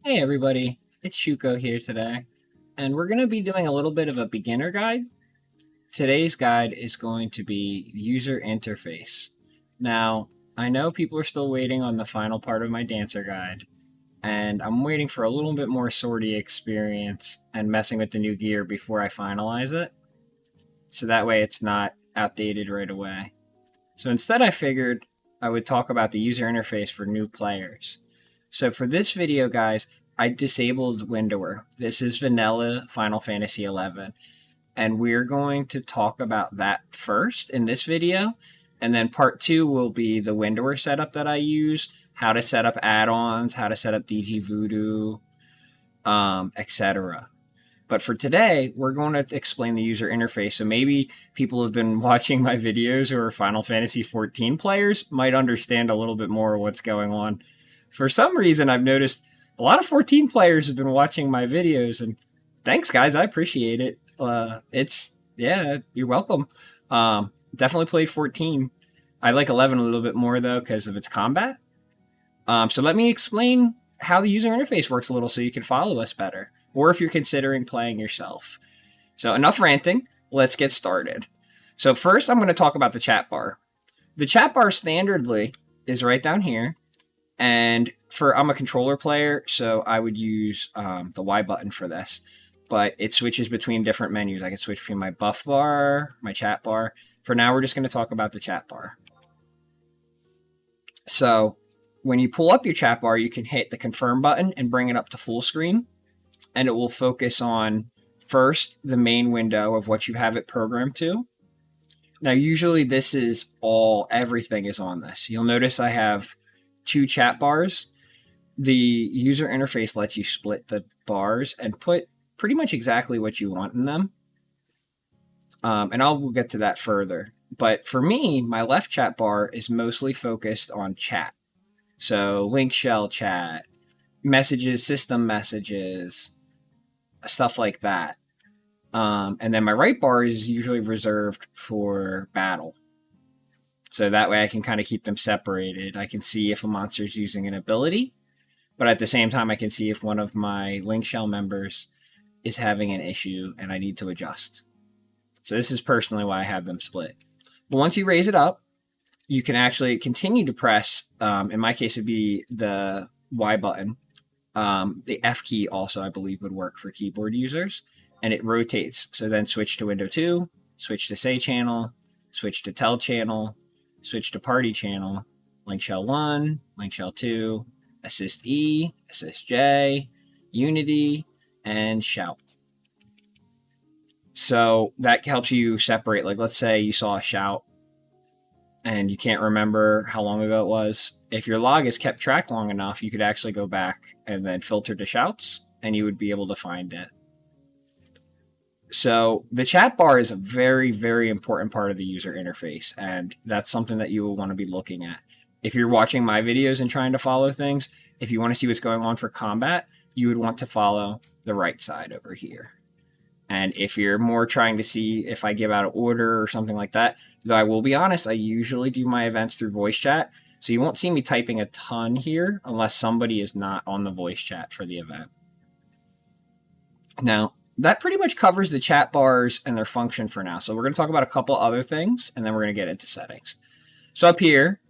Hey everybody, it's Shuko here today, and we're going to be doing a little bit of a beginner guide. Today's guide is going to be user interface. Now, I know people are still waiting on the final part of my dancer guide, and I'm waiting for a little bit more sortie experience and messing with the new gear before I finalize it, so that way it's not outdated right away. So instead I figured I would talk about the user interface for new players. So for this video, guys, I disabled Windower. This is vanilla Final Fantasy XI, and we're going to talk about that first in this video. And then part two will be the Windower setup that I use, how to set up add-ons, how to set up DG Voodoo, etc. But for today, we're going to explain the user interface. So maybe people have been watching my videos who are Final Fantasy XIV players might understand a little bit more of what's going on. For some reason, I've noticed a lot of 14 players have been watching my videos, and thanks, guys. I appreciate it. Yeah, you're welcome. Definitely played 14. I like 11 a little bit more, though, because of its combat. So let me explain how the user interface works a little so you can follow us better, or if you're considering playing yourself. So enough ranting, let's get started. So first I'm going to talk about the chat bar. The chat bar standardly is right down here, and I'm a controller player, so I would use the Y button for this, but it switches between different menus. I can switch between my buff bar, my chat bar. For now, we're just going to talk about the chat bar. So when you pull up your chat bar, you can hit the confirm button and bring it up to full screen, and it will focus on first the main window of what you have it programmed to. Now, usually this is everything is on this. You'll notice I have two chat bars. The user interface lets you split the bars and put pretty much exactly what you want in them. And we'll get to that further. But for me, my left chat bar is mostly focused on chat. So link shell chat, messages, system messages, stuff like that. And then my right bar is usually reserved for battle. So that way I can kind of keep them separated. I can see if a monster is using an ability, but at the same time I can see if one of my link shell members is having an issue and I need to adjust. So this is personally why I have them split. But once you raise it up, you can actually continue to press, in my case it'd be the Y button. The F key also, I believe, would work for keyboard users, and it rotates. So then switch to window 2, switch to say channel, switch to tell channel, switch to party channel, link shell 1, link shell 2, assist E, assist J, unity, and shout. So that helps you separate. Like, let's say you saw a shout and you can't remember how long ago it was. If your log is kept track long enough, you could actually go back and then filter to shouts, and you would be able to find it. So the chat bar is a very, very important part of the user interface, and that's something that you will want to be looking at. If you're watching my videos and trying to follow things, if you want to see what's going on for combat, you would want to follow the right side over here. And if you're more trying to see if I give out an order or something like that, though I will be honest, I usually do my events through voice chat. So you won't see me typing a ton here unless somebody is not on the voice chat for the event. Now, that pretty much covers the chat bars and their function for now. So we're going to talk about a couple other things, and then we're going to get into settings. So up here,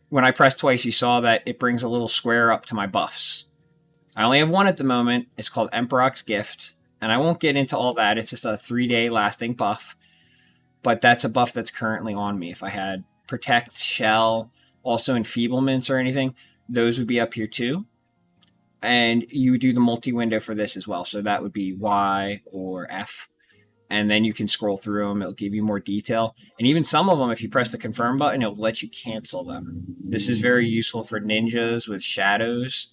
when I press twice, you saw that it brings a little square up to my buffs. I only have one at the moment. It's called Emperor's Gift. And I won't get into all that. It's just a 3-day lasting buff. But that's a buff that's currently on me. If I had Protect, Shell, also Enfeeblements or anything, those would be up here too. And you would do the multi-window for this as well. So that would be Y or F. And then you can scroll through them. It'll give you more detail. And even some of them, if you press the confirm button, it'll let you cancel them. This is very useful for ninjas with shadows,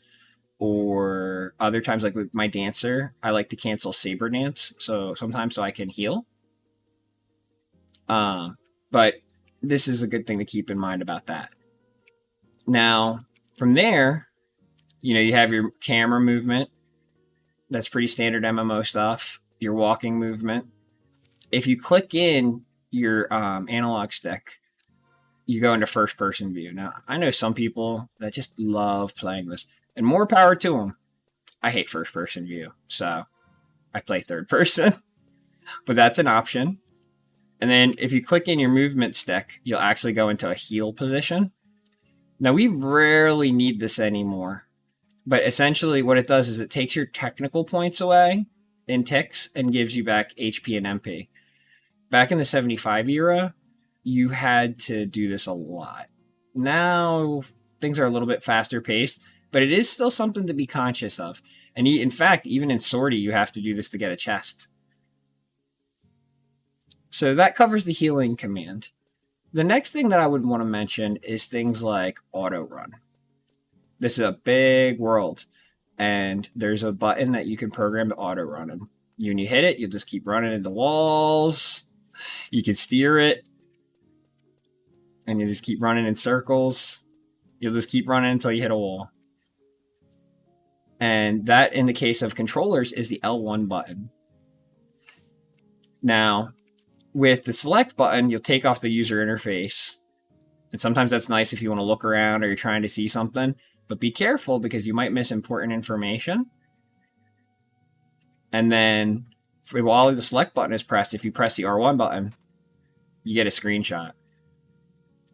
or other times, like with my dancer, I like to cancel saber dance. So sometimes so I can heal. But this is a good thing to keep in mind about that. Now, from there, you have your camera movement. That's pretty standard MMO stuff. Your walking movement. If you click in your analog stick, you go into first person view. Now, I know some people that just love playing this, and more power to them. I hate first-person view, so I play third person. But that's an option. And then if you click in your movement stick, you'll actually go into a heal position. Now, we rarely need this anymore. But essentially what it does is it takes your technical points away in ticks and gives you back HP and MP. Back in the 75 era, you had to do this a lot. Now, things are a little bit faster paced, but it is still something to be conscious of. And in fact, even in Sortie, you have to do this to get a chest. So that covers the healing command. The next thing that I would want to mention is things like auto run. This is a big world, and there's a button that you can program to auto run. And when you hit it, you'll just keep running into walls. You can steer it, and you just keep running in circles. You'll just keep running until you hit a wall. And that, in the case of controllers, is the L1 button. Now, with the select button, you'll take off the user interface. And sometimes that's nice if you want to look around or you're trying to see something. But be careful because you might miss important information. And then, while the select button is pressed, if you press the R1 button, you get a screenshot.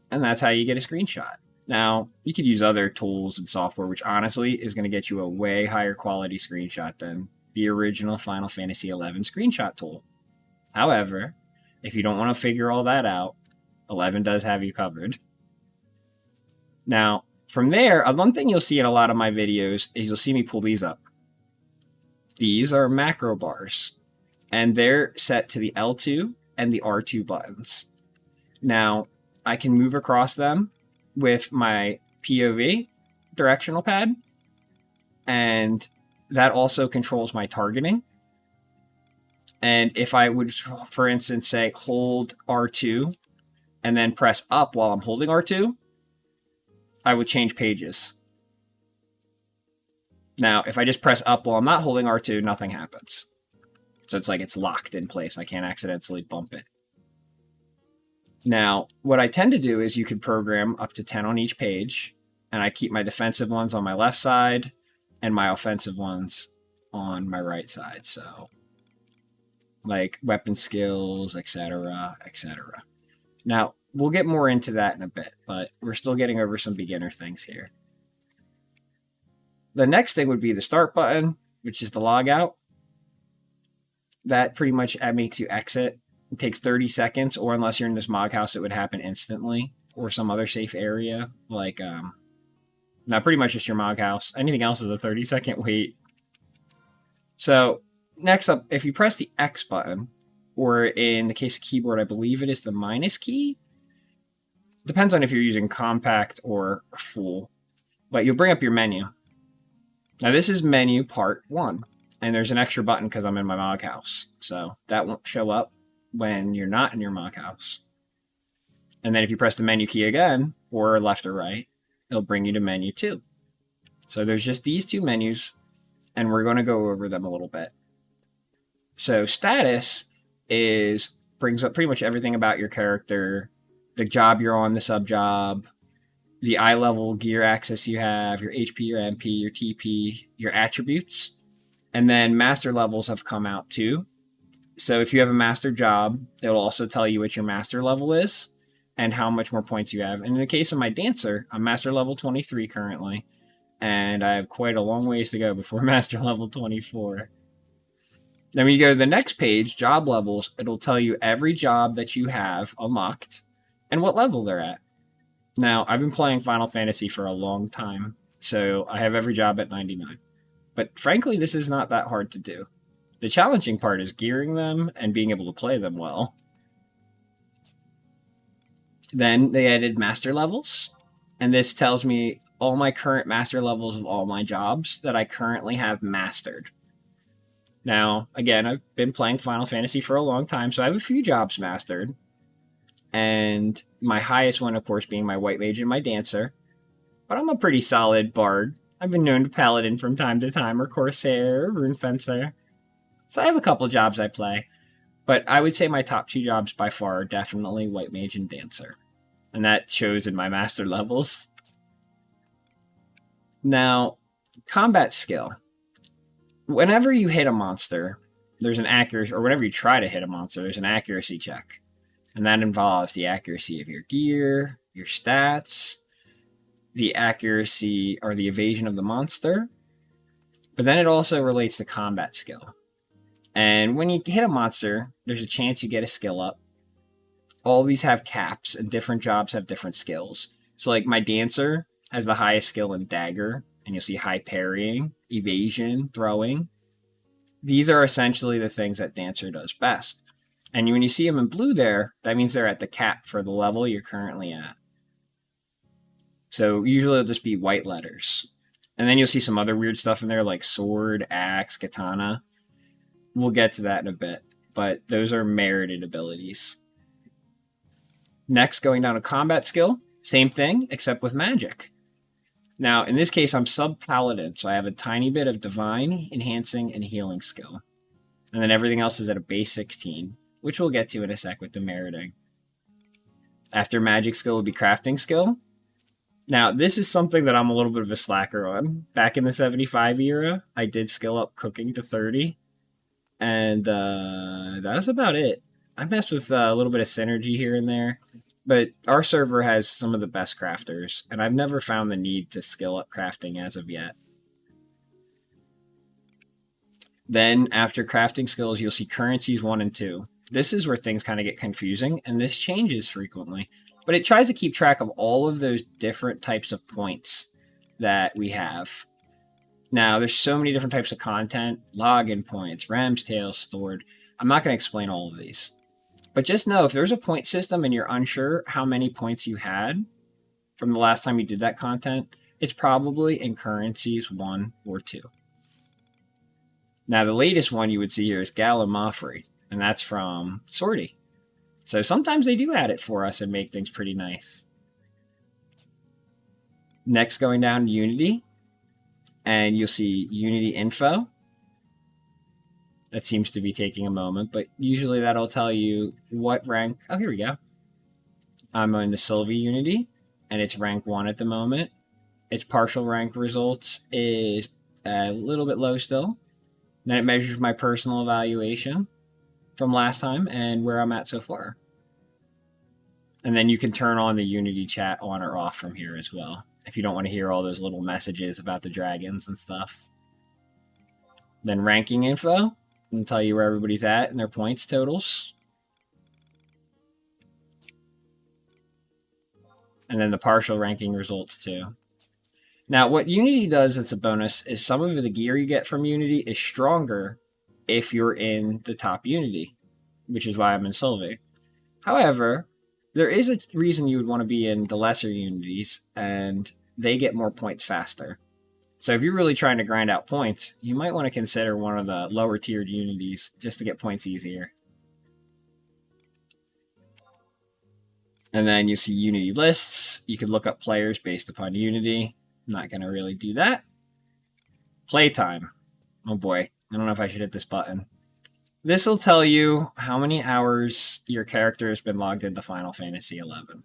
And that's how you get a screenshot. Now, you could use other tools and software, which honestly is going to get you a way higher quality screenshot than the original Final Fantasy XI screenshot tool. However, if you don't want to figure all that out, 11 does have you covered. Now, from there, one thing you'll see in a lot of my videos is you'll see me pull these up. These are macro bars, and they're set to the L2 and the R2 buttons. Now, I can move across them with my POV directional pad, and that also controls my targeting. And if I would, for instance, say hold R2 and then press up while I'm holding R2, I would change pages. Now, if I just press up while I'm not holding R2, nothing happens. So it's like it's locked in place. I can't accidentally bump it. Now, what I tend to do is you could program up to 10 on each page, and I keep my defensive ones on my left side and my offensive ones on my right side. So, like weapon skills, etc., etc. Now, we'll get more into that in a bit, but we're still getting over some beginner things here. The next thing would be the start button, which is the logout. That pretty much makes you exit. It takes 30 seconds, or unless you're in this Mog house, it would happen instantly, or some other safe area, like, now pretty much just your Mog house. Anything else is a 30-second wait. So, next up, if you press the X button, or in the case of keyboard, I believe it is the minus key. Depends on if you're using compact or full, but you'll bring up your menu. Now, this is menu part 1, and there's an extra button because I'm in my Mog house, so that won't show up when you're not in your Mog house. And then if you press the menu key again, or left or right, it'll bring you to menu 2. So there's just these two menus, and we're going to go over them a little bit. So status brings up pretty much everything about your character, the job you're on, the sub-job, the eye level gear access you have, your HP, your MP, your TP, your attributes. And then master levels have come out too. So if you have a master job, it'll also tell you what your master level is and how much more points you have. And in the case of my dancer, I'm master level 23 currently, and I have quite a long ways to go before master level 24. Then when you go to the next page, job levels, it'll tell you every job that you have unlocked and what level they're at. Now, I've been playing Final Fantasy for a long time, so I have every job at 99. But frankly, this is not that hard to do. The challenging part is gearing them and being able to play them well. Then they added master levels, and this tells me all my current master levels of all my jobs that I currently have mastered. Now, again, I've been playing Final Fantasy for a long time, so I have a few jobs mastered. And my highest one, of course, being my White Mage and my Dancer. But I'm a pretty solid bard. I've been known to Paladin from time to time, or Corsair, or Rune Fencer. So I have a couple jobs I play. But I would say my top two jobs by far are definitely White Mage and Dancer. And that shows in my master levels. Now, combat skill. whenever you hit a monster, there's an accuracy, or whenever you try to hit a monster, there's an accuracy check. And that involves the accuracy of your gear, your stats, the accuracy or the evasion of the monster. But then it also relates to combat skill. And when you hit a monster, there's a chance you get a skill up. All these have caps, and different jobs have different skills. So like my dancer has the highest skill in dagger, and you'll see high parrying, evasion, throwing. These are essentially the things that dancer does best. And when you see them in blue there, that means they're at the cap for the level you're currently at. So usually it'll just be white letters. And then you'll see some other weird stuff in there like sword, axe, katana. We'll get to that in a bit, but those are merited abilities. Next, going down to combat skill, same thing, except with magic. Now, in this case, I'm sub-paladin, so I have a tiny bit of divine, enhancing, and healing skill. And then everything else is at a base 16, which we'll get to in a sec with the meriting. After magic skill will be crafting skill. Now, this is something that I'm a little bit of a slacker on. Back in the 75 era, I did skill up cooking to 30. And that was about it. I messed with a little bit of synergy here and there. But our server has some of the best crafters. And I've never found the need to skill up crafting as of yet. Then, after crafting skills, you'll see currencies 1 and 2. This is where things kind of get confusing. And this changes frequently. But it tries to keep track of all of those different types of points that we have. Now, there's so many different types of content, login points, ram's tail stored. I'm not going to explain all of these. But just know, if there's a point system and you're unsure how many points you had from the last time you did that content, it's probably in currencies 1 or 2. Now, the latest one you would see here is Gallimaufry, and that's from Sortie. So sometimes they do add it for us and make things pretty nice. Next, going down to Unity. And you'll see Unity info. That seems to be taking a moment, but usually that'll tell you what rank. Oh, here we go. I'm in the Sylvie Unity, and it's rank 1 at the moment. Its partial rank results is a little bit low still. Then it measures my personal evaluation from last time and where I'm at so far. And then you can turn on the Unity chat on or off from here as well, if you don't want to hear all those little messages about the dragons and stuff. Then ranking info, and tell you where everybody's at and their points totals. And then the partial ranking results too. Now, what Unity does as a bonus is some of the gear you get from Unity is stronger if you're in the top Unity, which is why I'm in Sylvie. However, there is a reason you would want to be in the lesser Unities, and they get more points faster. So if you're really trying to grind out points, you might want to consider one of the lower tiered Unities just to get points easier. And then you see Unity lists. You could look up players based upon Unity. I'm not going to really do that. Playtime. Oh boy, I don't know if I should hit this button. This will tell you how many hours your character has been logged into Final Fantasy XI.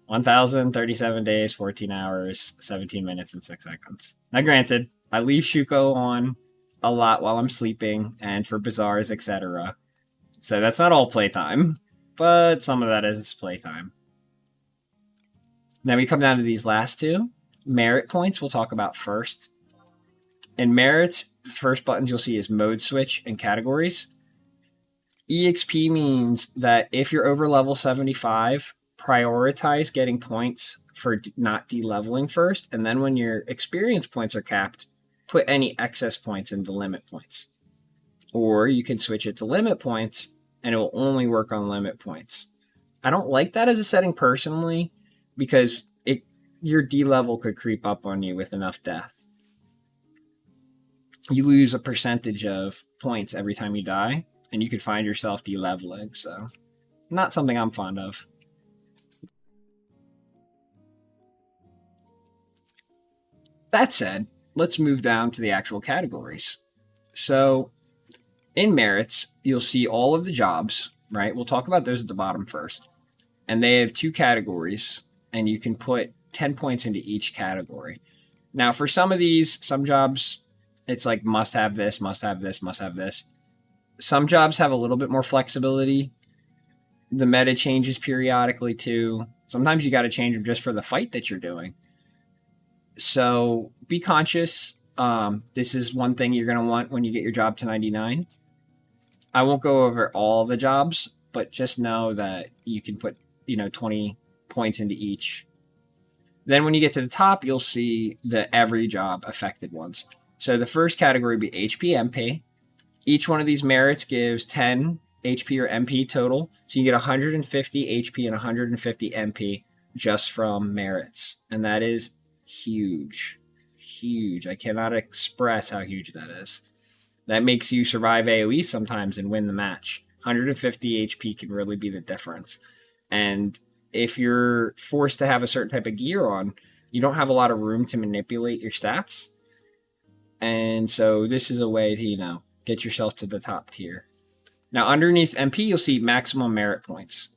1,037 days, 14 hours, 17 minutes, and 6 seconds. Now granted, I leave Shuko on a lot while I'm sleeping, and for bazaars, etc. So that's not all playtime, but some of that is playtime. Then we come down to these last two. Merit points we'll talk about first. In merits, first buttons you'll see is mode switch and categories. EXP means that if you're over level 75, prioritize getting points for not de-leveling first, and then when your experience points are capped, put any excess points into limit points. Or you can switch it to limit points, and it will only work on limit points. I don't like that as a setting personally, because your de-level could creep up on you with enough death. You lose a percentage of points every time you die, and you could find yourself de-leveling, so not something I'm fond of. That said, let's move down to the actual categories. So in merits, you'll see all of the jobs, right? We'll talk about those at the bottom first. And they have 2 categories, and you can put 10 points into each category. Now, for some of these, some jobs It's like must have this, must have this, must have this. Some jobs have a little bit more flexibility. The meta changes periodically too. Sometimes you got to change them just for the fight that you're doing. So be conscious. This is one thing you're going to want when you get your job to 99. I won't go over all the jobs, but just know that you can put 20 points into each. Then when you get to the top, you'll see the every job affected ones. So the first category would be HP, MP. Each one of these merits gives 10 HP or MP total. So you get 150 HP and 150 MP just from merits. And that is huge. Huge. I cannot express how huge that is. That makes you survive AoE sometimes and win the match. 150 HP can really be the difference. And if you're forced to have a certain type of gear on, you don't have a lot of room to manipulate your stats. And so this is a way to, get yourself to the top tier. Now, underneath MP, you'll see maximum merit points.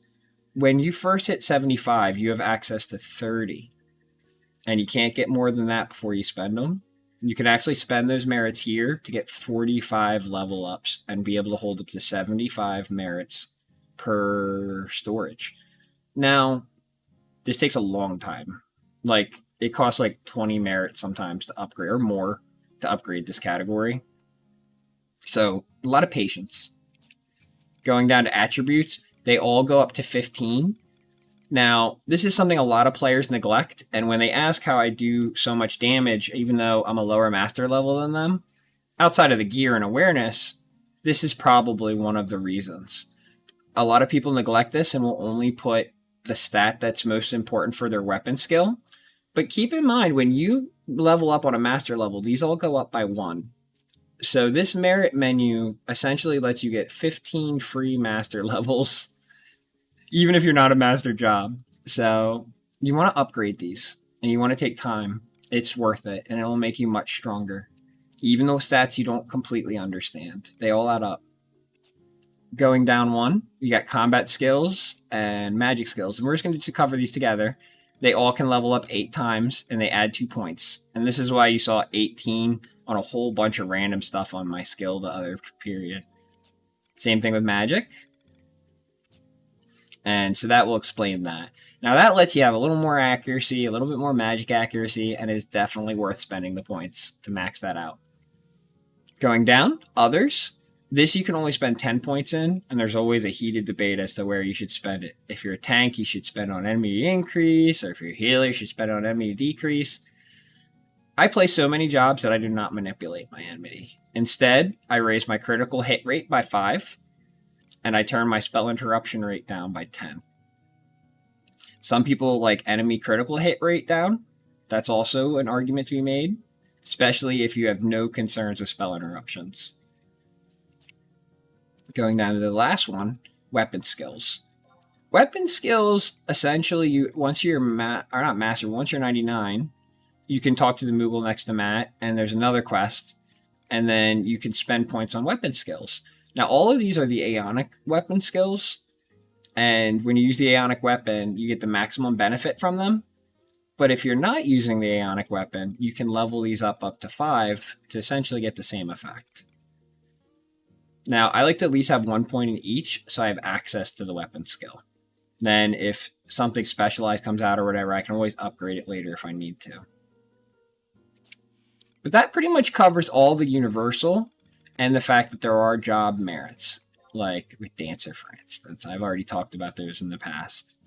When you first hit 75, you have access to 30. And you can't get more than that before you spend them. You can actually spend those merits here to get 45 level ups and be able to hold up to 75 merits per storage. Now, this takes a long time. It costs 20 merits sometimes to upgrade, or more to upgrade this category. So, a lot of patience. Going down to attributes, they all go up to 15. Now, this is something a lot of players neglect, and when they ask how I do so much damage, even though I'm a lower master level than them, outside of the gear and awareness, this is probably one of the reasons. A lot of people neglect this and will only put the stat that's most important for their weapon skill. But keep in mind, when you level up on a master level, these all go up by 1. So this merit menu essentially lets you get 15 free master levels, even if you're not a master job. So you want to upgrade these, and you want to take time. It's worth it, and it will make you much stronger. Even those stats you don't completely understand, they all add up. Going down one, you got combat skills and magic skills. And we're just going to cover these together. They all can level up 8 times, and they add 2 points. And this is why you saw 18 on a whole bunch of random stuff on my skill the other period. Same thing with magic. And so that will explain that. Now that lets you have a little more accuracy, a little bit more magic accuracy, and it is definitely worth spending the points to max that out. Going down, others. This you can only spend 10 points in, and there's always a heated debate as to where you should spend it. If you're a tank, you should spend on enemy increase, or if you're a healer, you should spend on enemy decrease. I play so many jobs that I do not manipulate my enemy. Instead, I raise my critical hit rate by 5, and I turn my spell interruption rate down by 10. Some people like enemy critical hit rate down. That's also an argument to be made, especially if you have no concerns with spell interruptions. Going down to the last one, weapon skills. Weapon skills, essentially, once you're 99, you can talk to the Moogle next to Matt, and there's another quest, and then you can spend points on weapon skills. Now, all of these are the Aeonic weapon skills, and when you use the Aeonic weapon, you get the maximum benefit from them. But if you're not using the Aeonic weapon, you can level these up to 5 to essentially get the same effect. Now, I like to at least have 1 point in each, so I have access to the weapon skill. Then, if something specialized comes out or whatever, I can always upgrade it later if I need to. But that pretty much covers all the universal, and the fact that there are job merits, like with Dancer, for instance. I've already talked about those in the past.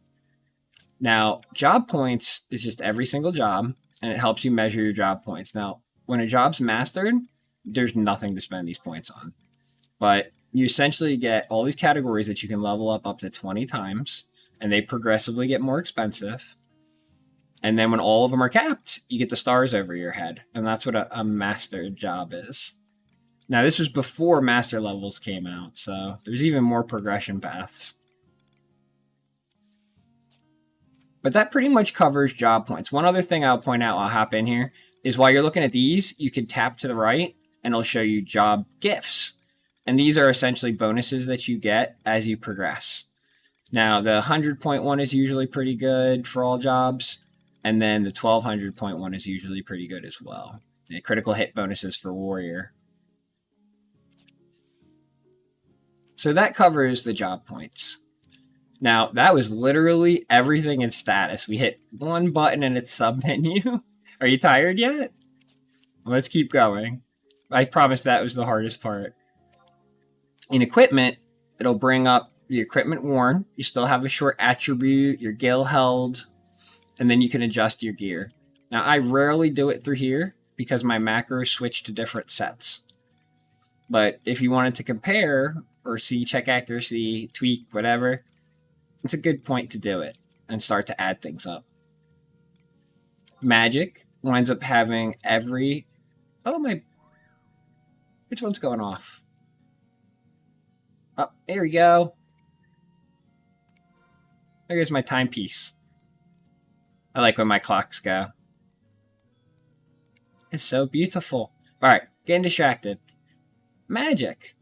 Now, job points is just every single job, and it helps you measure your job points. Now, when a job's mastered, there's nothing to spend these points on. But you essentially get all these categories that you can level up to 20 times, and they progressively get more expensive. And then when all of them are capped, you get the stars over your head. And that's what a master job is. Now, this was before master levels came out, so there's even more progression paths. But that pretty much covers job points. One other thing I'll point out, I'll hop in here, is while you're looking at these, you can tap to the right, and it'll show you job gifts. And these are essentially bonuses that you get as you progress. Now, the 100-point one is usually pretty good for all jobs, and then the 1200-point one is usually pretty good as well. critical hit bonuses for warrior. So that covers the job points. Now, that was literally everything in status. We hit one button in its sub-menu. Are you tired yet? Let's keep going. I promise that was the hardest part. In equipment, it'll bring up the equipment worn. You still have a short attribute, your gil held, and then you can adjust your gear. Now, I rarely do it through here because my macros switch to different sets. But if you wanted to compare or see check accuracy, tweak, whatever, it's a good point to do it and start to add things up. Magic winds up having every... Oh, my... Which one's going off? Oh, there we go. There goes my timepiece. I like when my clocks go. It's so beautiful. Alright, getting distracted. Magic.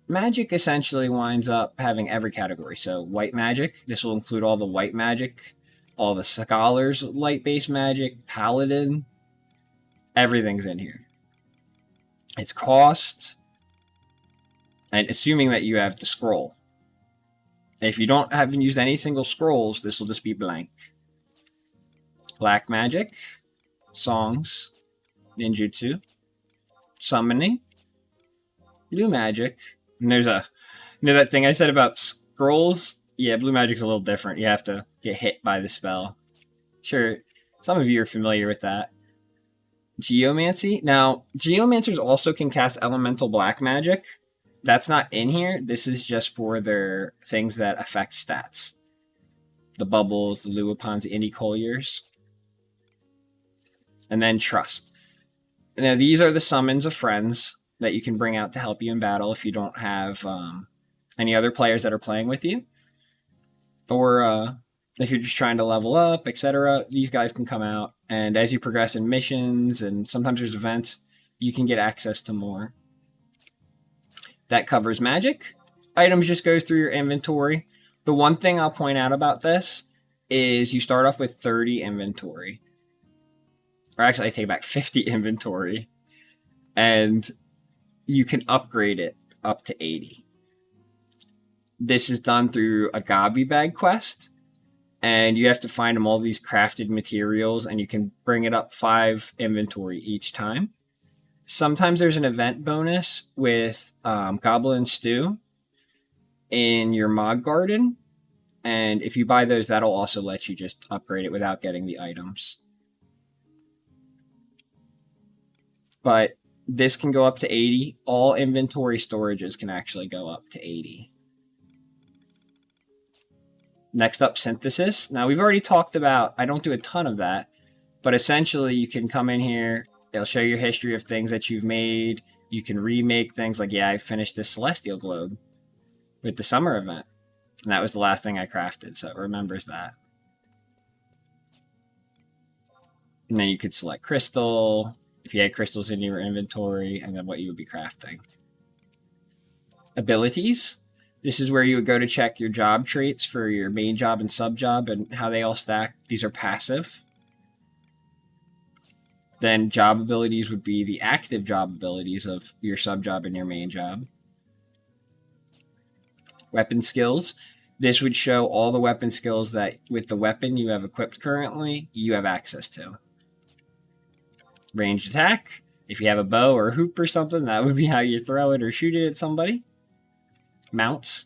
Magic essentially winds up having every category. So white magic, this will include all the white magic, all the scholars light-based magic, paladin, everything's in here. Its cost, and assuming that you have the scroll. If you haven't used any single scrolls, this will just be blank. Black magic, songs, ninjutsu, summoning, blue magic. And there's that thing I said about scrolls? Yeah, blue magic's a little different. You have to get hit by the spell. Sure, some of you are familiar with that. Geomancy. Now, geomancers also can cast elemental black magic. That's not in here. This is just for their things that affect stats. The bubbles, the Luopons, the Indie Colliers. And then trust. Now, these are the summons of friends that you can bring out to help you in battle if you don't have any other players that are playing with you. Or if you're just trying to level up, etc., these guys can come out. And as you progress in missions, and sometimes there's events, you can get access to more. That covers magic. Items just goes through your inventory. The one thing I'll point out about this is you start off with 30 inventory. Or actually, I take back 50 inventory. And you can upgrade it up to 80. This is done through a Gobby Bag quest. And you have to find them all these crafted materials, and you can bring it up 5 inventory each time. Sometimes there's an event bonus with Goblin Stew in your Mog Garden. And if you buy those, that'll also let you just upgrade it without getting the items. But this can go up to 80. All inventory storages can actually go up to 80. Next up, synthesis. Now, we've already talked about, I don't do a ton of that, but essentially you can come in here, it'll show your history of things that you've made. You can remake things like, yeah, I finished this Celestial Globe with the summer event. And that was the last thing I crafted, so it remembers that. And then you could select crystal, if you had crystals in your inventory, and then what you would be crafting. Abilities. This is where you would go to check your job traits for your main job and sub job and how they all stack. These are passive. Then job abilities would be the active job abilities of your sub job and your main job. Weapon skills. This would show all the weapon skills that with the weapon you have equipped currently, you have access to. Ranged attack. If you have a bow or a hoop or something, that would be how you throw it or shoot it at somebody. Mounts.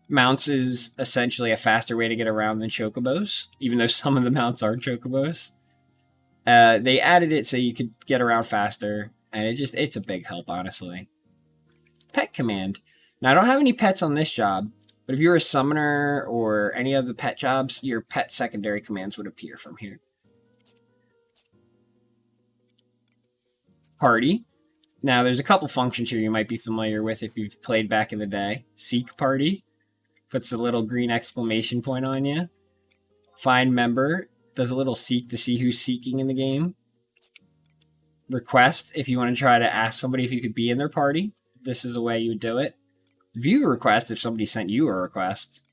Mounts is essentially a faster way to get around than chocobos, even though some of the mounts are chocobos. They added it so you could get around faster, and it's a big help, honestly. Pet command. Now, I don't have any pets on this job, but if you're a summoner or any of the pet jobs, your pet secondary commands would appear from here. Party. Now, there's a couple functions here you might be familiar with if you've played back in the day. Seek party. Puts a little green exclamation point on you. Find member. Does a little seek to see who's seeking in the game. Request. If you want to try to ask somebody if you could be in their party, this is a way you would do it. View request if somebody sent you a request.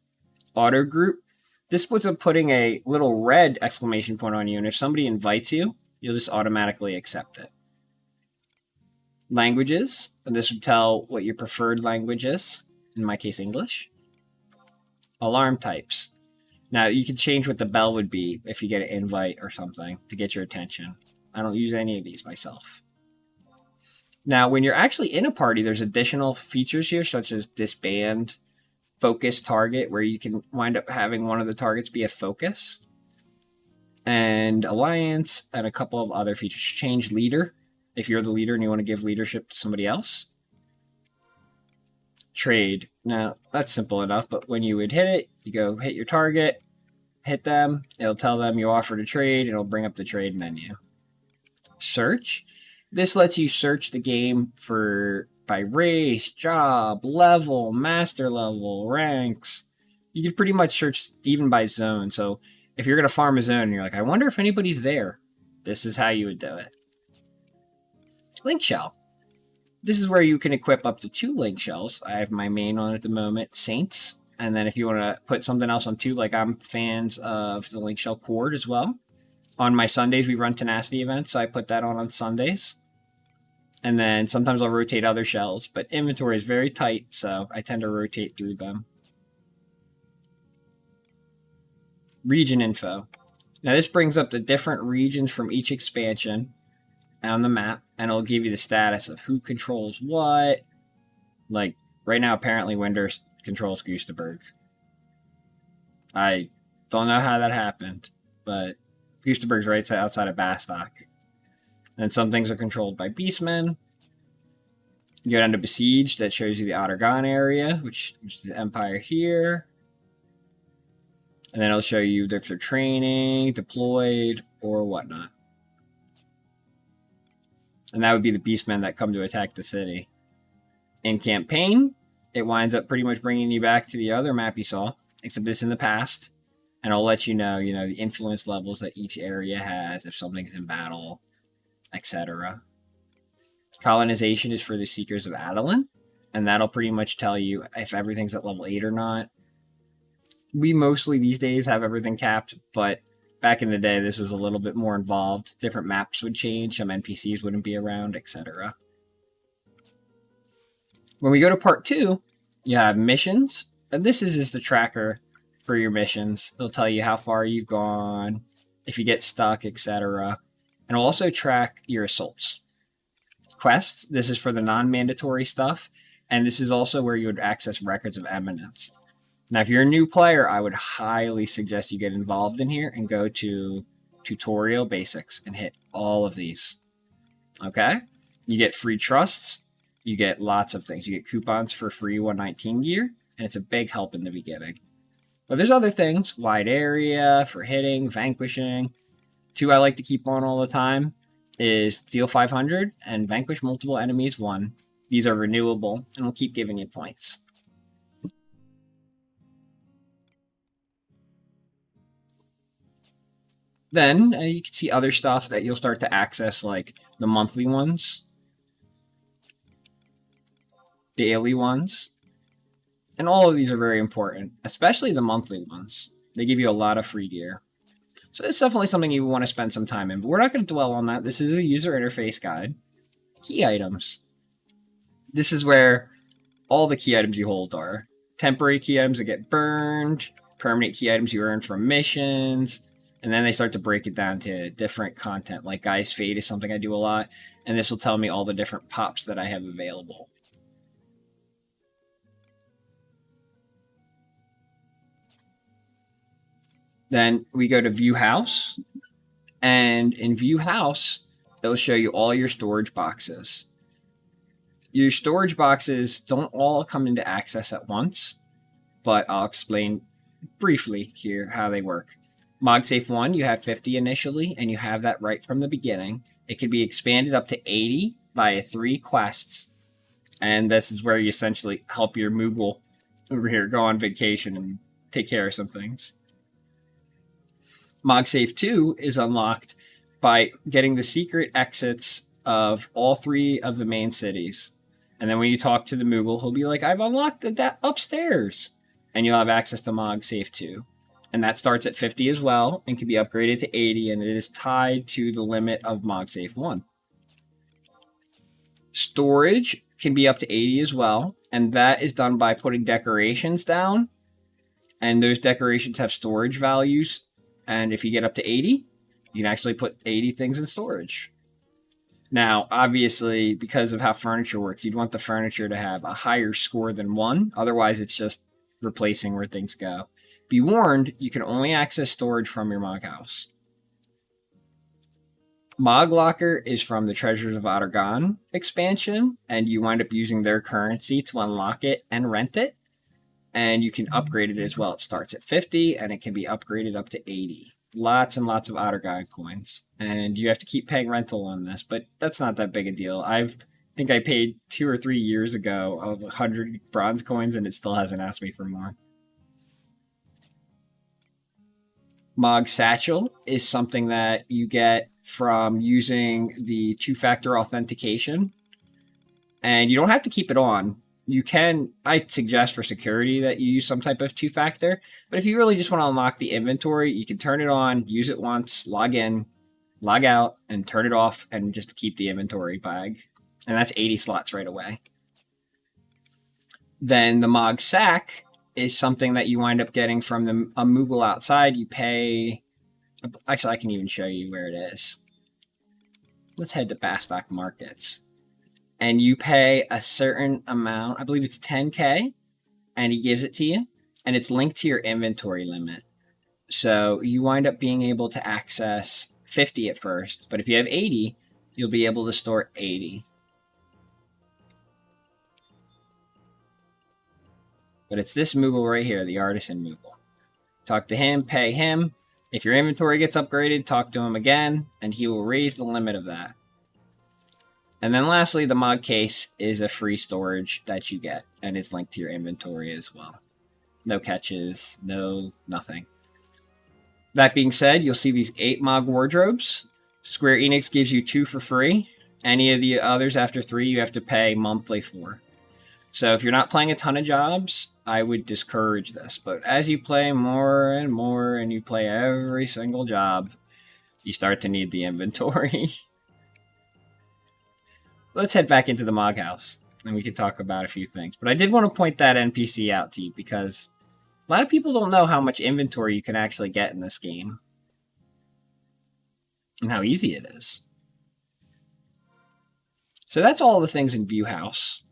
Auto group. This puts up putting a little red exclamation point on you, and if somebody invites you, You'll just automatically accept it. Languages, and this would tell what your preferred language is, in my case English. Alarm types. Now you can change what the bell would be if you get an invite or something to get your attention. I don't use any of these myself. Now when you're actually in a party, there's additional features here such as disband, focus target, where you can wind up having one of the targets be a focus, and alliance, and a couple of other features. Change leader if you're the leader and you want to give leadership to somebody else. Trade. Now that's simple enough, but when you would hit it, you go hit your target, hit them, it'll tell them you offer to trade, and it'll bring up the trade menu. Search. This lets you search the game by race, job, level, master level, ranks. You can pretty much search even by zone. So if you're going to farm a zone and you're like, I wonder if anybody's there, this is how you would do it. Link shell. This is where you can equip up to 2 link shells. I have my main on at the moment, Saints. And then if you want to put something else on 2, like I'm fans of the link shell cord as well. On my Sundays, we run tenacity events, so I put that on Sundays. And then sometimes I'll rotate other shells, but inventory is very tight, so I tend to rotate through them. Region info. Now this brings up the different regions from each expansion on the map, and it'll give you the status of who controls what. Like, right now, apparently Winders controls Gustaberg. I don't know how that happened, but Gustaberg's right outside of Bastock. And some things are controlled by Beastmen. You go down to Besieged, that shows you the Ottergon area, which is the Empire here. And then it'll show you if they're training, deployed, or whatnot. And that would be the Beastmen that come to attack the city. In campaign, it winds up pretty much bringing you back to the other map you saw, except it's in the past. And it'll let you know, the influence levels that each area has, if something's in battle, etc. Colonization is for the Seekers of Adeline, and that'll pretty much tell you if everything's at level 8 or not. We mostly these days have everything capped, but back in the day this was a little bit more involved. Different maps would change, some NPCs wouldn't be around, etc. When we go to part 2, you have missions, and this is just the tracker for your missions. It'll tell you how far you've gone, if you get stuck, etc. And it'll also track your assaults. Quests, this is for the non-mandatory stuff, and this is also where you would access records of eminence. Now, if you're a new player, I would highly suggest you get involved in here and go to Tutorial Basics and hit all of these. Okay? You get free trusts, you get lots of things. You get coupons for free 119 gear, and it's a big help in the beginning. But there's other things, wide area, for hitting, vanquishing. 2 I like to keep on all the time is deal 500 and vanquish multiple enemies 1. These are renewable and will keep giving you points. Then you can see other stuff that you'll start to access, like the monthly ones, daily ones, and all of these are very important, especially the monthly ones. They give you a lot of free gear. So it's definitely something you want to spend some time in, but we're not going to dwell on that. This is a user interface guide. Key items. This is where all the key items you hold are. Temporary key items that get burned, permanent key items you earn from missions, and then they start to break it down to different content, like Guy's Fate is something I do a lot, and this will tell me all the different pops that I have available. Then we go to View House, and in View House, it'll show you all your storage boxes. Your storage boxes don't all come into access at once, but I'll explain briefly here how they work. MogSafe 1, you have 50 initially, and you have that right from the beginning. It can be expanded up to 80 via 3 quests, and this is where you essentially help your Moogle over here go on vacation and take care of some things. MogSafe 2 is unlocked by getting the secret exits of all 3 of the main cities. And then when you talk to the Moogle, he'll be like, I've unlocked that upstairs. And you'll have access to MogSafe 2. And that starts at 50 as well and can be upgraded to 80, and it is tied to the limit of MogSafe 1. Storage can be up to 80 as well, and that is done by putting decorations down, and those decorations have storage values, and if you get up to 80, you can actually put 80 things in storage. Now, obviously, because of how furniture works, you'd want the furniture to have a higher score than 1, otherwise it's just replacing where things go. Be warned, you can only access storage from your Mog house. Mog Locker is from the Treasures of Ottergon expansion, and you wind up using their currency to unlock it and rent it. And you can upgrade it as well. It starts at 50, and it can be upgraded up to 80. Lots and lots of Ottergon coins. And you have to keep paying rental on this, but that's not that big a deal. I think I paid 2 or 3 years ago of 100 bronze coins, and it still hasn't asked me for more. Mog Satchel is something that you get from using the 2-factor authentication. And you don't have to keep it on. You can, I suggest for security that you use some type of 2-factor. But if you really just want to unlock the inventory, you can turn it on, use it once, log in, log out, and turn it off, and just keep the inventory bag. And that's 80 slots right away. Then the Mog Sack is something that you wind up getting from a Moogle outside. You pay... Actually, I can even show you where it is. Let's head to Bastock Markets. And you pay a certain amount. I believe it's 10K. And he gives it to you. And it's linked to your inventory limit. So you wind up being able to access 50 at first. But if you have 80, you'll be able to store 80. But it's this Moogle right here, the Artisan Moogle. Talk to him, pay him. If your inventory gets upgraded, talk to him again, and he will raise the limit of that. And then lastly, the Mog Case is a free storage that you get, and it's linked to your inventory as well. No catches, nothing. That being said, you'll see these 8 Mog Wardrobes. Square Enix gives you 2 for free. Any of the others after 3 you have to pay monthly for. So if you're not playing a ton of jobs, I would discourage this. But as you play more and more, and you play every single job, you start to need the inventory. Let's head back into the Mog House, and we can talk about a few things. But I did want to point that NPC out to you, because a lot of people don't know how much inventory you can actually get in this game. And how easy it is. So that's all the things in View House.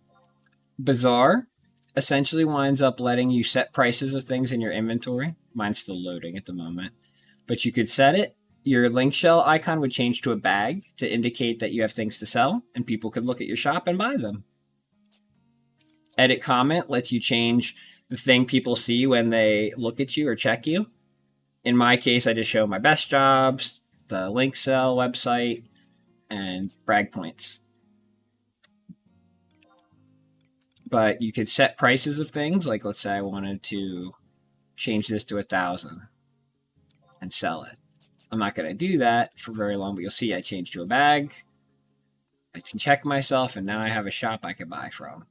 Bazaar essentially winds up letting you set prices of things in your inventory. Mine's still loading at the moment. But you could set it. Your link shell icon would change to a bag to indicate that you have things to sell, and people could look at your shop and buy them. Edit comment lets you change the thing people see when they look at you or check you. In my case, I just show my best jobs, the link sell website, and brag points. But you could set prices of things. Like, let's say I wanted to change this to 1,000 and sell it. I'm not going to do that for very long, but you'll see I changed to a bag. I can check myself, and now I have a shop I could buy from.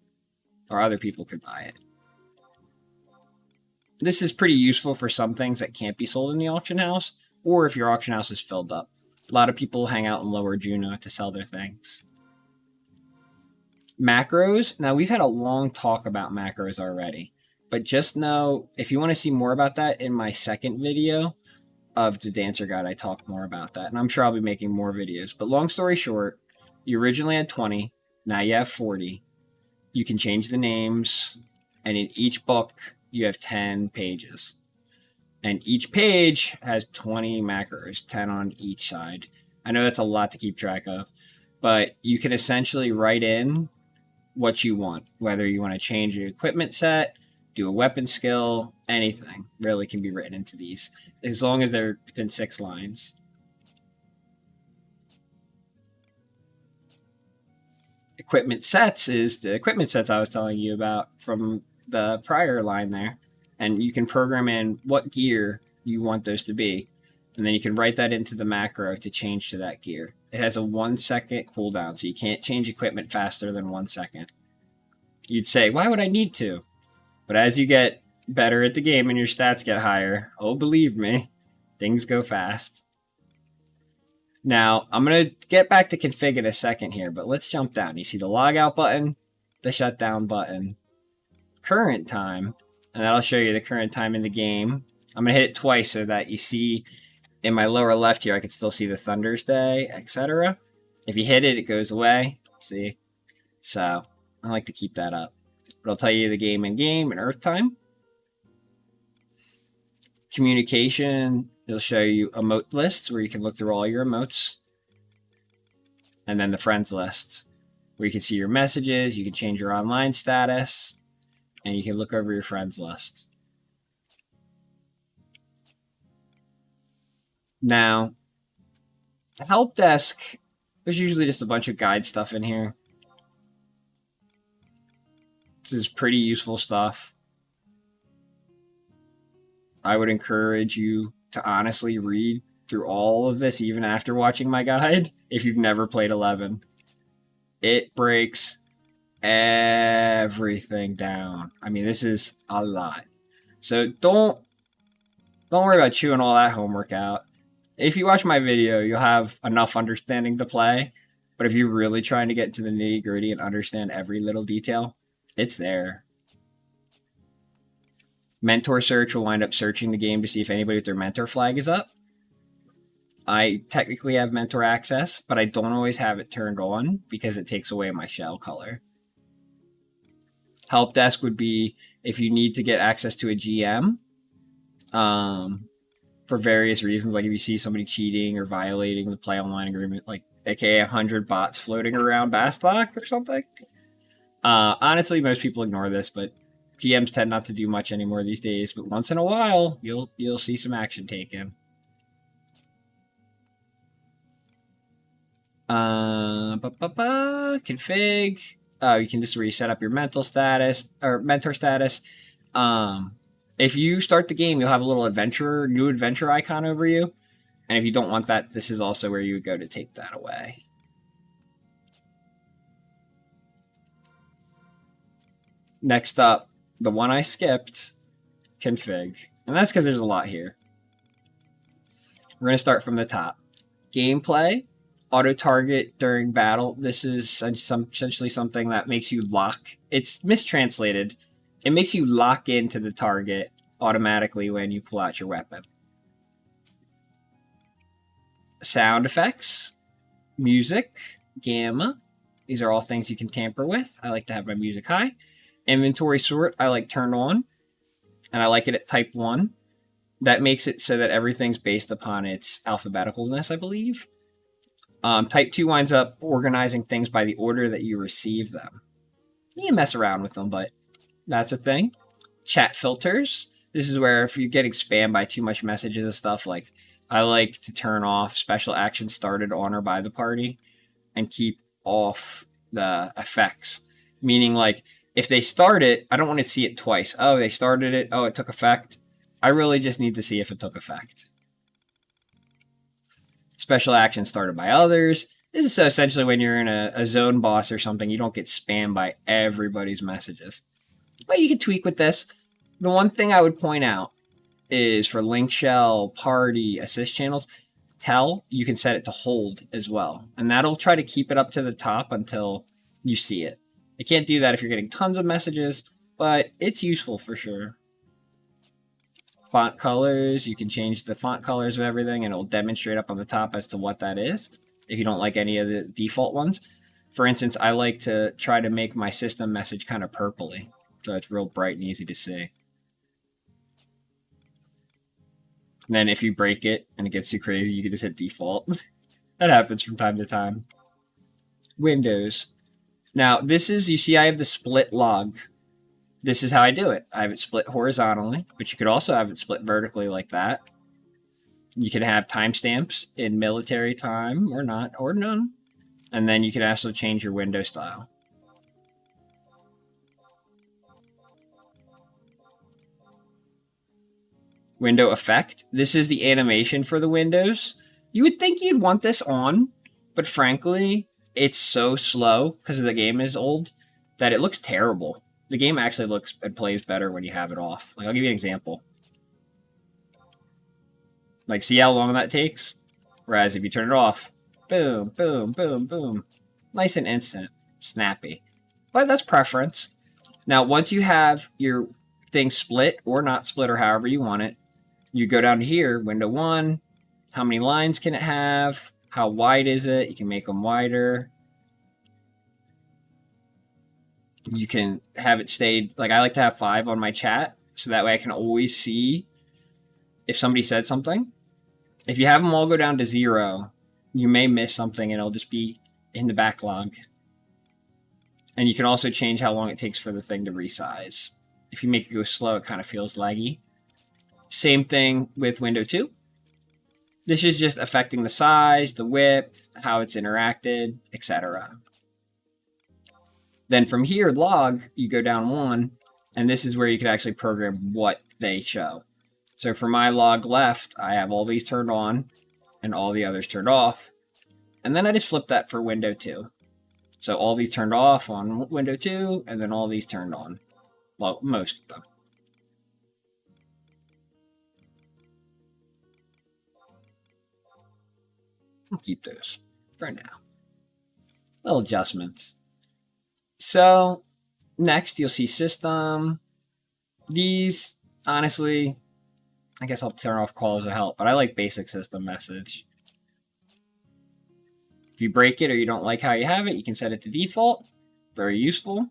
Or other people could buy it. This is pretty useful for some things that can't be sold in the auction house, or if your auction house is filled up. A lot of people hang out in Lower Juno to sell their things. Macros. Now, we've had a long talk about macros already, but just know, if you want to see more about that, in my second video of the Dancer Guide, I talk more about that, and I'm sure I'll be making more videos. But long story short, you originally had 20, now you have 40. You can change the names, and in each book, you have 10 pages. And each page has 20 macros, 10 on each side. I know that's a lot to keep track of, but you can essentially write in what you want, whether you want to change your equipment set, do a weapon skill, anything really can be written into these, as long as they're within 6 lines. Equipment sets is the equipment sets I was telling you about from the prior line there, and you can program in what gear you want those to be, and then you can write that into the macro to change to that gear. It has a 1-second cooldown, so you can't change equipment faster than 1 second. You'd say, why would I need to? But as you get better at the game and your stats get higher. Oh, believe me, things go fast. Now, I'm going to get back to config in a second here, but let's jump down. You see the logout button, the shutdown button, current time, and that'll show you the current time in the game. I'm going to hit it twice so that you see in my lower left here, I can still see the Thunder's Day, etc. If you hit it, it goes away. See? So, I like to keep that up. But I'll tell you the game in-game and Earth time. Communication, it'll show you emote lists where you can look through all your emotes. And then the friends list where you can see your messages, you can change your online status, and you can look over your friends list. Now, help desk, there's usually just a bunch of guide stuff in here. This is pretty useful stuff. I would encourage you to honestly read through all of this even after watching my guide if you've never played 11. It breaks everything down. I mean, this is a lot. So don't worry about chewing all that homework out. If you watch my video, you'll have enough understanding to play. But if you're really trying to get into the nitty-gritty and understand every little detail, it's there. Mentor search will wind up searching the game to see if anybody with their mentor flag is up. I technically have mentor access, but I don't always have it turned on because it takes away my shell color. Help desk would be if you need to get access to a GM for various reasons, like if you see somebody cheating or violating the play online agreement, like aka 100 bots floating around Bastok or something. Honestly, most people ignore this, but GMs tend not to do much anymore these days, but once in a while, you'll see some action taken. Config. You can just reset up your mental status or mentor status. If you start the game, you'll have a little new adventure icon over you. And if you don't want that, this is also where you would go to take that away. Next up, the one I skipped, config. And that's because there's a lot here. We're going to start from the top. Gameplay, auto-target during battle. This is essentially something that makes you lock. It's mistranslated. It makes you lock into the target automatically when you pull out your weapon. Sound effects, music, gamma. These are all things you can tamper with. I like to have my music high. Inventory sort, I like turned on, and I like it at type 1. That makes it so that everything's based upon its alphabeticalness, I believe. Type 2 winds up organizing things by the order that you receive them. You can mess around with them, but that's a thing. Chat filters. This is where if you're getting spammed by too much messages and stuff, like I like to turn off special actions started on or by the party and keep off the effects. Meaning, like, if they start it, I don't want to see it twice. Oh, they started it. Oh, it took effect. I really just need to see if it took effect. Special actions started by others. This is so essentially when you're in a zone boss or something, you don't get spammed by everybody's messages. But you can tweak with this. The one thing I would point out is for link shell, party, assist channels, you can set it to hold as well. And that'll try to keep it up to the top until you see it. It can't do that if you're getting tons of messages, but it's useful for sure. Font colors, you can change the font colors of everything and it'll demonstrate up on the top as to what that is if you don't like any of the default ones. For instance, I like to try to make my system message kind of purpley, so it's real bright and easy to see. And then if you break it and it gets too crazy, you can just hit default. That happens from time to time. Windows. Now, this is, you see I have the split log. This is how I do it. I have it split horizontally, but you could also have it split vertically like that. You can have timestamps in military time or not, or none. And then you can also change your window style. Window effect. This is the animation for the windows. You would think you'd want this on, but frankly, it's so slow because the game is old that it looks terrible. the game actually looks and plays better when you have it off. Like, I'll give you an example. Like, see how long that takes? Whereas if you turn it off, boom, boom, boom, boom. Nice and instant. Snappy. But that's preference. Now, once you have your thing split or not split or however you want it, you go down to here, window 1. How many lines can it have? How wide is it? You can make them wider. You can have it stay, like I like to have 5 on my chat, so that way I can always see if somebody said something. If you have them all go down to 0, you may miss something and it'll just be in the backlog. And you can also change how long it takes for the thing to resize. If you make it go slow, it kind of feels laggy. Same thing with window 2. This is just affecting the size, the width, how it's interacted, etc. Then from here, log, you go down 1, and this is where you can actually program what they show. So for my log left, I have all these turned on and all the others turned off. And then I just flip that for window 2. So all these turned off on window 2, and then all these turned on. Well, most of them. I'll keep those for now. Little adjustments. So next you'll see system. These, honestly, I guess I'll turn off calls to help, but I like basic system message. If you break it or you don't like how you have it, you can set it to default. Very useful.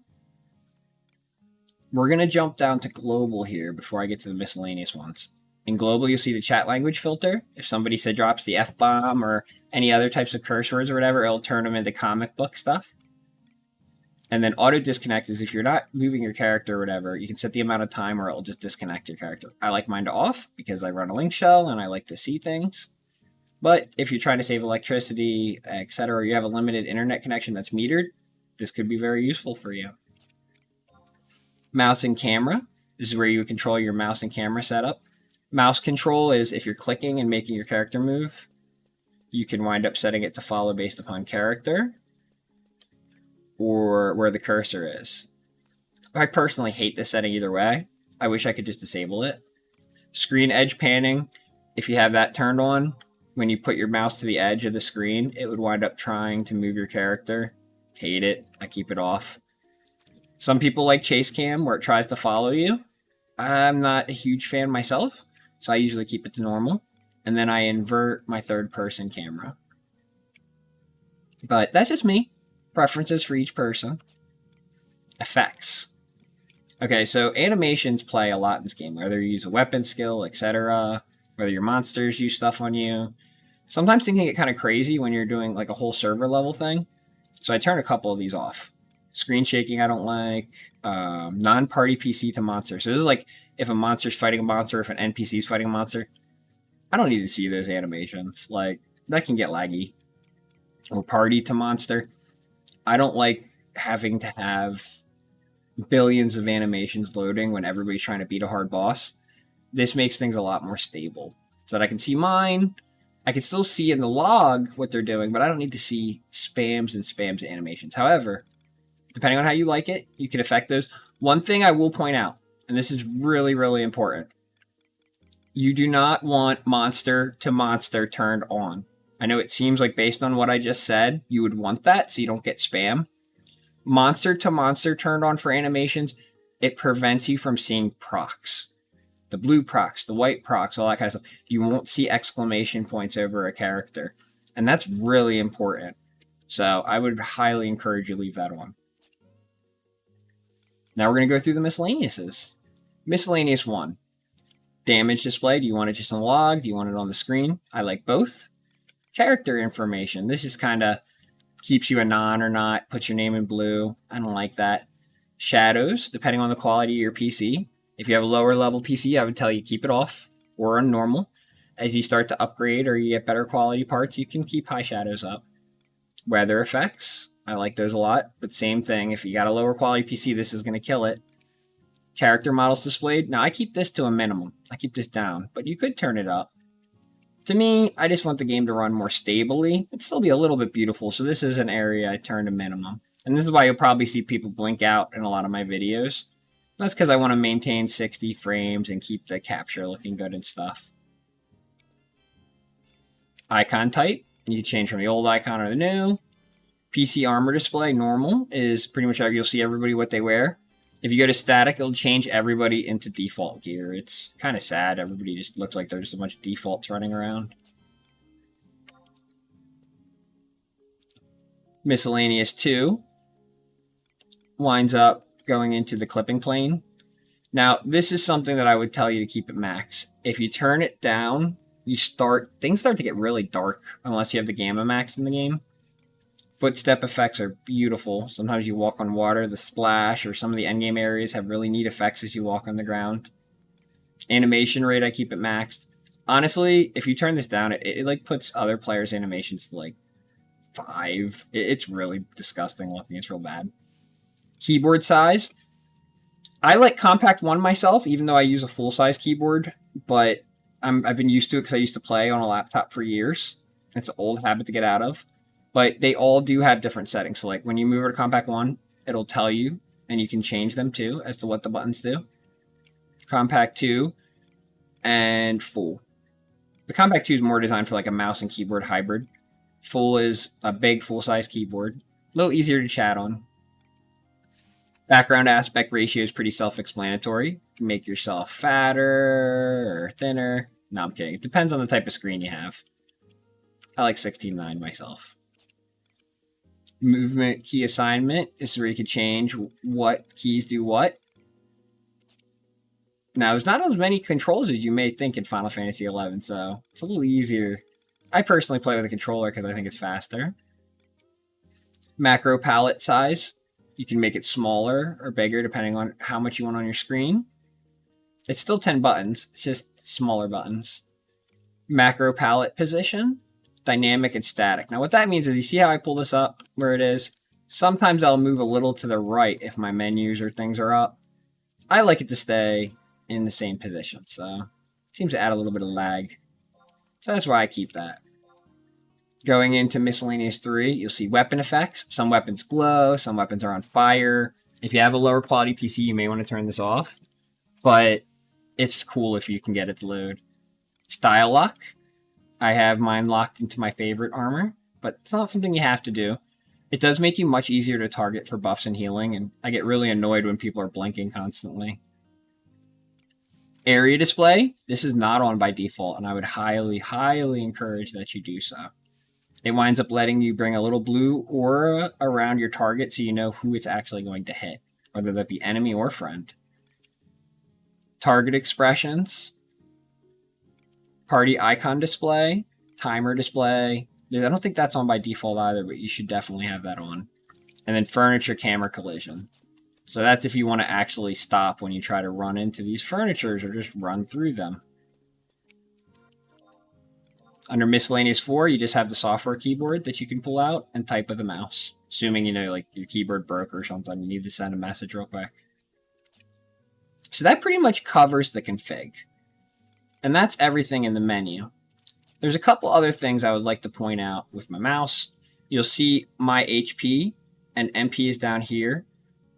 We're going to jump down to global here before I get to the miscellaneous ones. In global, you'll see the chat language filter. If somebody drops the F-bomb or any other types of curse words or whatever, it'll turn them into comic book stuff. And then auto disconnect is if you're not moving your character or whatever, you can set the amount of time or it'll just disconnect your character. I like mine to off because I run a link shell and I like to see things. But if you're trying to save electricity, etc., or you have a limited internet connection that's metered, this could be very useful for you. Mouse and camera. This is where you control your mouse and camera setup. Mouse control is if you're clicking and making your character move, you can wind up setting it to follow based upon character or where the cursor is. I personally hate this setting either way. I wish I could just disable it. Screen edge panning, if you have that turned on, when you put your mouse to the edge of the screen, it would wind up trying to move your character. Hate it. I keep it off. Some people like chase cam where it tries to follow you. I'm not a huge fan myself, so I usually keep it to normal. And then I invert my third person camera. But that's just me. Preferences for each person. Effects. Okay, so animations play a lot in this game, whether you use a weapon skill, etc., whether your monsters use stuff on you. Sometimes things can get kind of crazy when you're doing like a whole server level thing. So I turn a couple of these off. Screen shaking I don't like. Non-party PC to monster. So this is like if a monster's fighting a monster, if an NPC's fighting a monster. I don't need to see those animations. Like, that can get laggy. Or party to monster. I don't like having to have billions of animations loading when everybody's trying to beat a hard boss. This makes things a lot more stable. So that I can see mine. I can still see in the log what they're doing, but I don't need to see spams and spams animations. However, depending on how you like it, you can affect those. One thing I will point out, and this is really, really important. You do not want monster to monster turned on. I know it seems like based on what I just said, you would want that so you don't get spam. Monster to monster turned on for animations, it prevents you from seeing procs. The blue procs, the white procs, all that kind of stuff. You won't see exclamation points over a character. And that's really important. So I would highly encourage you to leave that on. Now we're going to go through the miscellaneouses. Miscellaneous 1. Damage display. Do you want it just on the log? Do you want it on the screen? I like both. Character information. This is kind of keeps you a non or not, puts your name in blue. I don't like that. Shadows, depending on the quality of your PC. If you have a lower level PC, I would tell you keep it off or on normal. As you start to upgrade or you get better quality parts, you can keep high shadows up. Weather effects. I like those a lot, but same thing. If you got a lower quality PC, this is going to kill it. Character models displayed. Now, I keep this to a minimum. I keep this down, but you could turn it up. To me, I just want the game to run more stably. It'd still be a little bit beautiful, so this is an area I turn to minimum. And this is why you'll probably see people blink out in a lot of my videos. That's because I want to maintain 60 frames and keep the capture looking good and stuff. Icon type, you can change from the old icon or the new. PC armor display, normal, is pretty much you'll see everybody what they wear. If you go to static, it'll change everybody into default gear. It's kind of sad. Everybody just looks like there's a bunch of defaults running around. Miscellaneous 2 winds up going into the clipping plane. Now, this is something that I would tell you to keep at max. If you turn it down, things start to get really dark unless you have the gamma max in the game. Footstep effects are beautiful. Sometimes you walk on water, the splash, or some of the endgame areas have really neat effects as you walk on the ground. Animation rate, I keep it maxed. Honestly, if you turn this down, it like puts other players' animations to like 5. It's really disgusting looking. It's real bad. Keyboard size. I like compact 1 myself, even though I use a full-size keyboard, but I've been used to it because I used to play on a laptop for years. It's an old habit to get out of. But they all do have different settings. So like when you move over to compact 1, it'll tell you, and you can change them too as to what the buttons do. Compact 2 and full. The compact 2 is more designed for like a mouse and keyboard hybrid. Full is a big full-size keyboard. A little easier to chat on. Background aspect ratio is pretty self-explanatory. You can make yourself fatter or thinner. No, I'm kidding. It depends on the type of screen you have. I like 16:9 myself. Movement key assignment is where you can change what keys do what. Now, there's not as many controls as you may think in Final Fantasy XI, so it's a little easier. I personally play with a controller because I think it's faster. Macro palette size. You can make it smaller or bigger depending on how much you want on your screen. It's still 10 buttons. It's just smaller buttons. Macro palette position. Dynamic and static. Now what that means is, you see how I pull this up where it is? Sometimes I'll move a little to the right if my menus or things are up. I like it to stay in the same position, so it seems to add a little bit of lag. So that's why I keep that. Going into Miscellaneous 3, you'll see weapon effects. Some weapons glow, some weapons are on fire. If you have a lower quality PC, you may want to turn this off, but it's cool if you can get it to load. Style lock. I have mine locked into my favorite armor, but it's not something you have to do. It does make you much easier to target for buffs and healing, and I get really annoyed when people are blinking constantly. Area display. This is not on by default, and I would highly, highly encourage that you do so. It winds up letting you bring a little blue aura around your target so you know who it's actually going to hit, whether that be enemy or friend. Target expressions. Party icon display, timer display. I don't think that's on by default either, but you should definitely have that on. And then furniture camera collision. So that's if you want to actually stop when you try to run into these furnitures or just run through them. Under Miscellaneous 4, you just have the software keyboard that you can pull out and type with the mouse. Assuming, like your keyboard broke or something, you need to send a message real quick. So that pretty much covers the config. And that's everything in the menu. There's a couple other things I would like to point out with my mouse. You'll see my HP and MP is down here.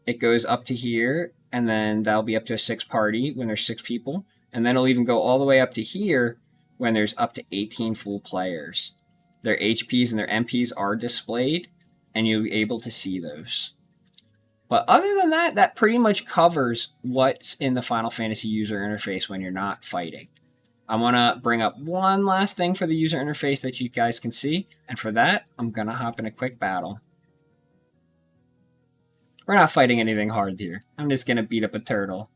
It goes up to here, and then that'll be up to a 6 party when there's 6 people. And then it'll even go all the way up to here when there's up to 18 full players. Their HPs and their MPs are displayed, and you'll be able to see those. But other than that, that pretty much covers what's in the Final Fantasy user interface when you're not fighting. I want to bring up one last thing for the user interface that you guys can see, and for that, I'm going to hop in a quick battle. We're not fighting anything hard here. I'm just going to beat up a turtle.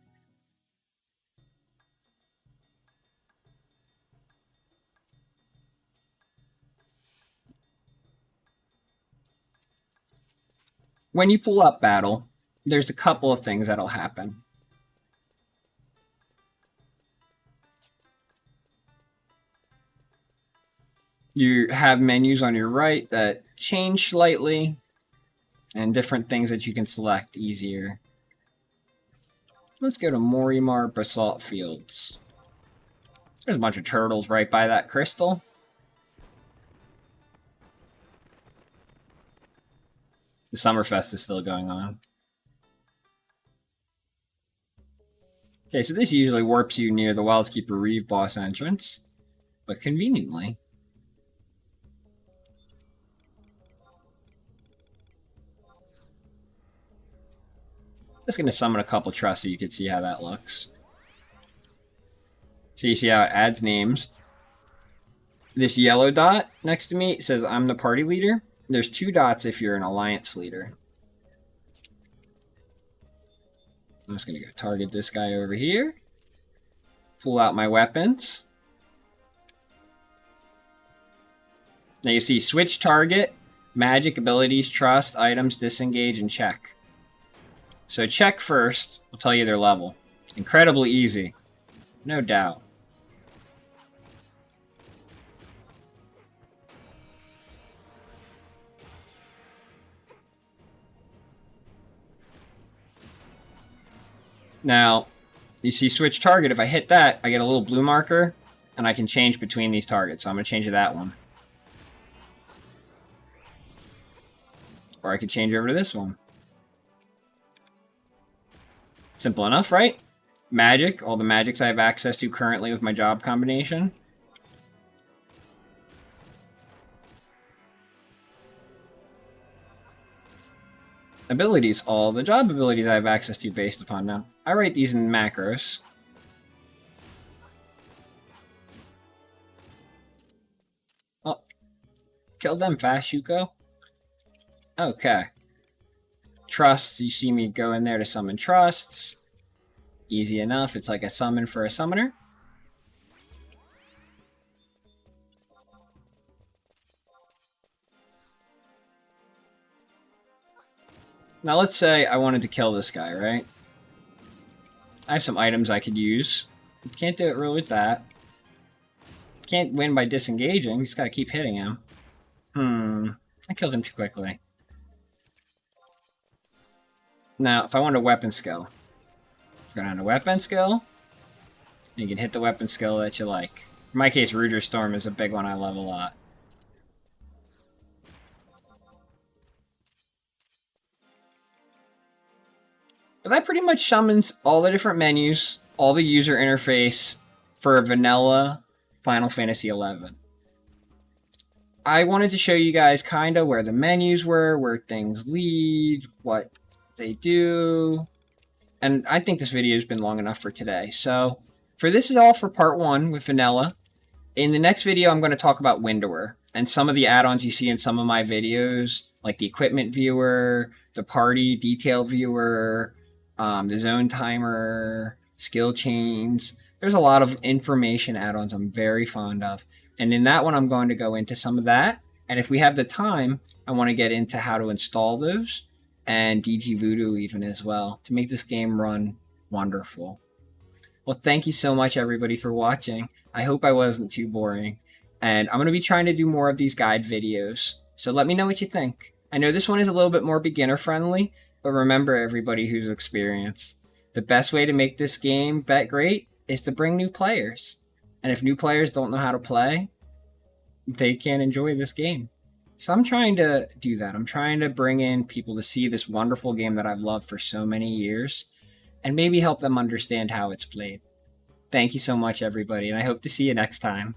When you pull up battle, there's a couple of things that'll happen. You have menus on your right that change slightly, and different things that you can select easier. Let's go to Morimar Basalt Fields. There's a bunch of turtles right by that crystal. The Summerfest is still going on. Okay, so this usually warps you near the Wildskeeper Reeve boss entrance, but conveniently. Just going to summon a couple trusts so you can see how that looks. So you see how it adds names. This yellow dot next to me says I'm the party leader. There's 2 dots if you're an alliance leader. I'm just going to go target this guy over here. Pull out my weapons. Now you see switch target, magic, abilities, trust, items, disengage, and check. So check first will tell you their level. Incredibly easy. No doubt. Now, you see switch target. If I hit that, I get a little blue marker, and I can change between these targets. So I'm going to change to that one. Or I could change over to this one. Simple enough, right? Magic, all the magics I have access to currently with my job combination. Abilities, all the job abilities I have access to based upon now. I write these in macros. Oh, kill them fast, Shuko. Okay. Trusts, you see me go in there to summon trusts. Easy enough, it's like a summon for a summoner. Now let's say I wanted to kill this guy, right? I have some items I could use. Can't do it really with that. Can't win by disengaging, just gotta keep hitting him. I killed him too quickly. Now, if I want a weapon skill, go down to weapon skill, and you can hit the weapon skill that you like. In my case, Ruger Storm is a big one I love a lot. But that pretty much summons all the different menus, all the user interface for a vanilla Final Fantasy XI. I wanted to show you guys kind of where the menus were, where things lead, what they do, and I think this video has been long enough for today. So, this is all for part 1 with vanilla. In the next video, I'm going to talk about Windower and some of the add-ons you see in some of my videos, like the equipment viewer, the party detail viewer, the zone timer, skill chains. There's a lot of information add-ons I'm very fond of. And in that one, I'm going to go into some of that. And if we have the time, I want to get into how to install those and DG Voodoo even as well to make this game run wonderful. Well, thank you so much, everybody, for watching. I hope I wasn't too boring. And I'm going to be trying to do more of these guide videos. So let me know what you think. I know this one is a little bit more beginner-friendly, but remember, everybody who's experienced, the best way to make this game bet great is to bring new players. And if new players don't know how to play, they can't enjoy this game. So I'm trying to do that. I'm trying to bring in people to see this wonderful game that I've loved for so many years and maybe help them understand how it's played. Thank you so much, everybody, and I hope to see you next time.